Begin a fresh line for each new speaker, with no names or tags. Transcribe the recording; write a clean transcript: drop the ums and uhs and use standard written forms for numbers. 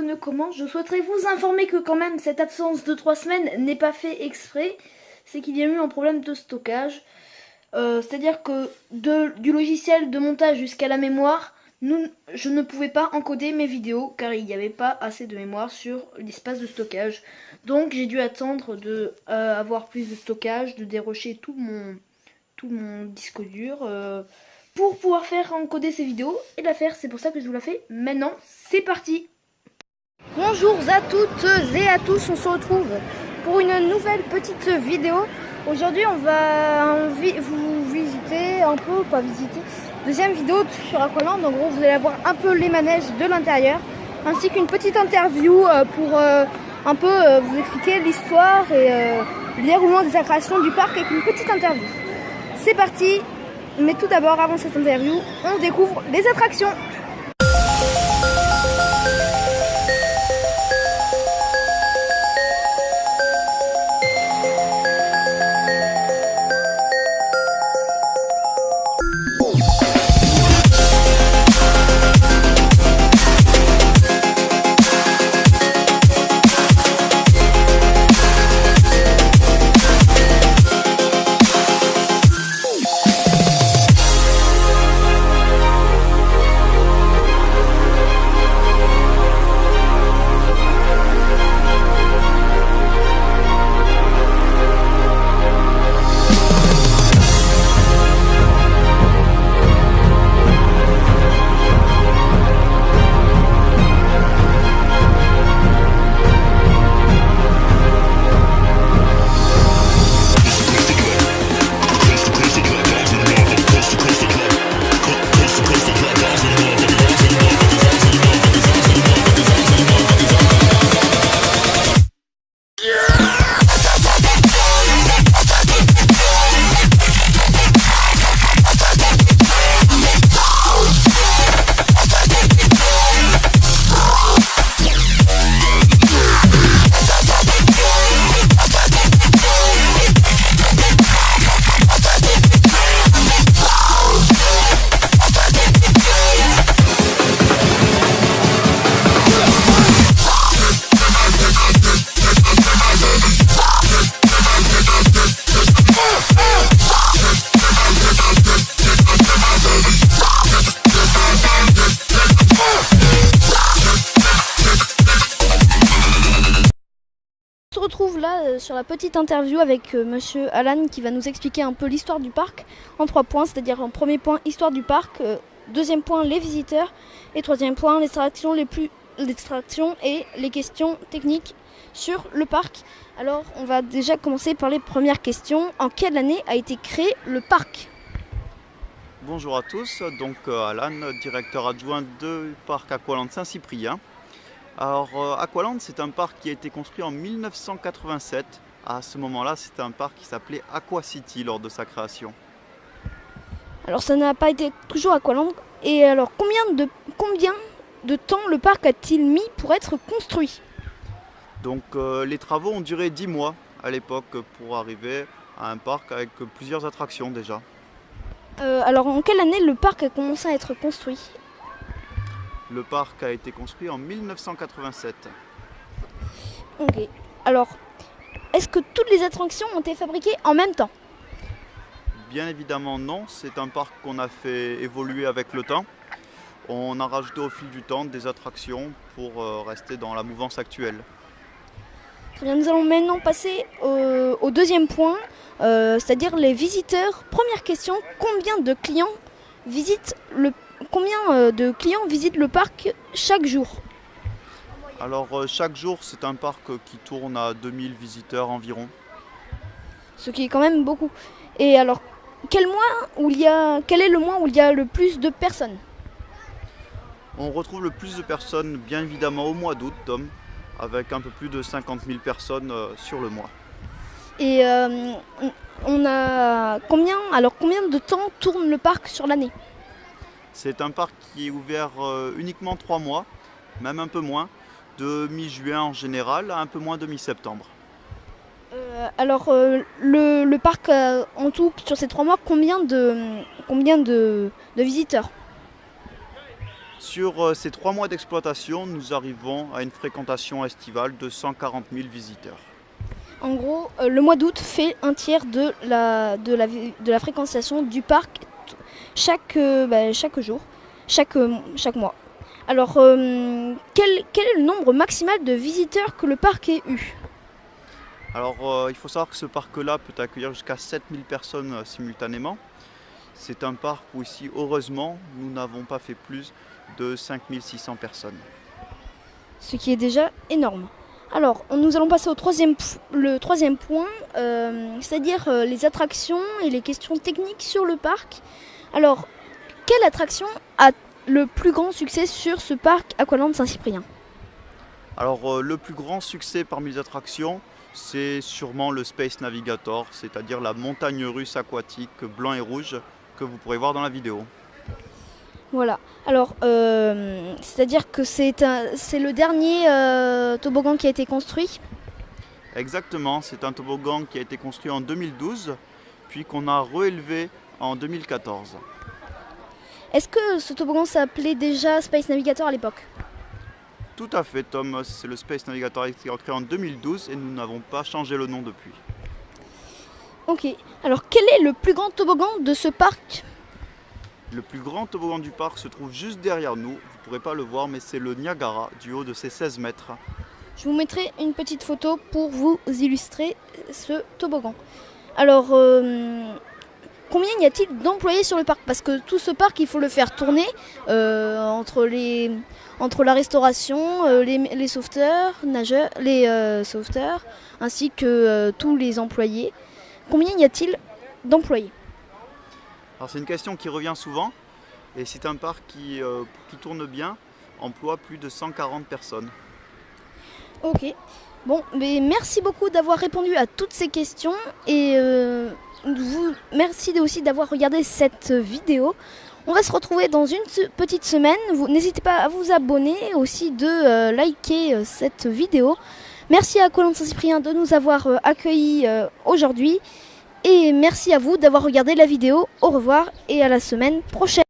ne commence, je souhaiterais vous informer que quand même cette absence de 3 semaines n'est pas fait exprès. C'est qu'il y a eu un problème de stockage. C'est-à-dire que du logiciel de montage jusqu'à la mémoire, je ne pouvais pas encoder mes vidéos car il n'y avait pas assez de mémoire sur l'espace de stockage. Donc j'ai dû attendre de avoir plus de stockage, de dérocher tout mon disque dur pour pouvoir faire encoder ces vidéos et la faire. C'est pour ça que je vous la fais maintenant. C'est parti! Bonjour à toutes et à tous, on se retrouve pour une nouvelle petite vidéo. Aujourd'hui on va vous visiter un peu, pas visiter, deuxième vidéo sur Aqualand. En gros vous allez avoir un peu les manèges de l'intérieur, ainsi qu'une petite interview pour un peu vous expliquer l'histoire et le déroulement des attractions du parc avec une petite interview. C'est parti, mais tout d'abord avant cette interview, on découvre les attractions. On se retrouve là sur la petite interview avec monsieur Alan qui va nous expliquer un peu l'histoire du parc en 3 points, c'est-à-dire en premier point histoire du parc, deuxième point les visiteurs et troisième point les attractions et les questions techniques sur le parc. Alors on va déjà commencer par les premières questions. En quelle année a été créé le parc?
Bonjour à tous, donc Alan, directeur adjoint du parc Aqualand Saint-Cyprien. Alors Aqualand, c'est un parc qui a été construit en 1987. À ce moment-là, c'était un parc qui s'appelait Aqua City lors de sa création.
Alors ça n'a pas été toujours Aqualand. Et alors combien de temps le parc a-t-il mis pour être construit?
Donc les travaux ont duré 10 mois à l'époque pour arriver à un parc avec plusieurs attractions déjà.
Alors en quelle année le parc a commencé à être construit?
Le parc a été construit en 1987.
Ok. Alors, est-ce que toutes les attractions ont été fabriquées en même temps?
Bien évidemment non, c'est un parc qu'on a fait évoluer avec le temps. On a rajouté au fil du temps des attractions pour rester dans la mouvance actuelle.
Très bien, nous allons maintenant passer au deuxième point, c'est-à-dire les visiteurs. Première question, combien de clients visitent le parc chaque jour?
Alors chaque jour c'est un parc qui tourne à 2000 visiteurs environ.
Ce qui est quand même beaucoup. Et alors, quel est le mois où il y a le plus de personnes?
On retrouve le plus de personnes bien évidemment au mois d'août, Tom, avec un peu plus de 50 000 personnes sur le mois.
Et on a combien de temps tourne le parc sur l'année?
C'est un parc qui est ouvert uniquement 3 mois, même un peu moins, de mi-juin en général à un peu moins de mi-septembre.
Le parc en tout sur ces 3 mois, combien de visiteurs?
Sur ces 3 mois d'exploitation, nous arrivons à une fréquentation estivale de 140 000 visiteurs.
En gros, le mois d'août fait un tiers de la fréquentation du parc chaque jour, chaque mois. Alors, quel est le nombre maximal de visiteurs que le parc ait eu?
Alors, il faut savoir que ce parc-là peut accueillir jusqu'à 7000 personnes simultanément. C'est un parc où ici, heureusement, nous n'avons pas fait plus de 5600 personnes.
Ce qui est déjà énorme. Alors, nous allons passer au troisième point, c'est-à-dire les attractions et les questions techniques sur le parc. Alors, quelle attraction a le plus grand succès sur ce parc Aqualand Saint-Cyprien?
Alors, le plus grand succès parmi les attractions, c'est sûrement le Space Navigator, c'est-à-dire la montagne russe aquatique blanc et rouge que vous pourrez voir dans la vidéo.
Voilà. Alors, c'est-à-dire que c'est le dernier toboggan qui a été construit.
Exactement, c'est un toboggan qui a été construit en 2012, puis qu'on a réélevé en 2014.
Est-ce que ce toboggan s'appelait déjà Space Navigator à l'époque?
Tout à fait, Tom, c'est le Space Navigator qui a été créé en 2012 et nous n'avons pas changé le nom depuis.
Ok. Alors, quel est le plus grand toboggan de ce parc?
Le plus grand toboggan du parc se trouve juste derrière nous, vous ne pourrez pas le voir, mais c'est le Niagara du haut de ses 16 mètres.
Je vous mettrai une petite photo pour vous illustrer ce toboggan. Alors, combien y a-t-il d'employés sur le parc? Parce que tout ce parc, il faut le faire tourner entre la restauration, les sauveteurs, nageurs, les sauveteurs, ainsi que tous les employés. Combien y a-t-il d'employés?
Alors c'est une question qui revient souvent, et c'est un parc qui tourne bien, emploie plus de 140 personnes.
Ok. Bon, mais merci beaucoup d'avoir répondu à toutes ces questions et merci aussi d'avoir regardé cette vidéo. On va se retrouver dans une petite semaine. N'hésitez pas à vous abonner, aussi de liker cette vidéo. Merci à Aqualand Saint-Cyprien de nous avoir accueillis aujourd'hui. Et merci à vous d'avoir regardé la vidéo. Au revoir et à la semaine prochaine.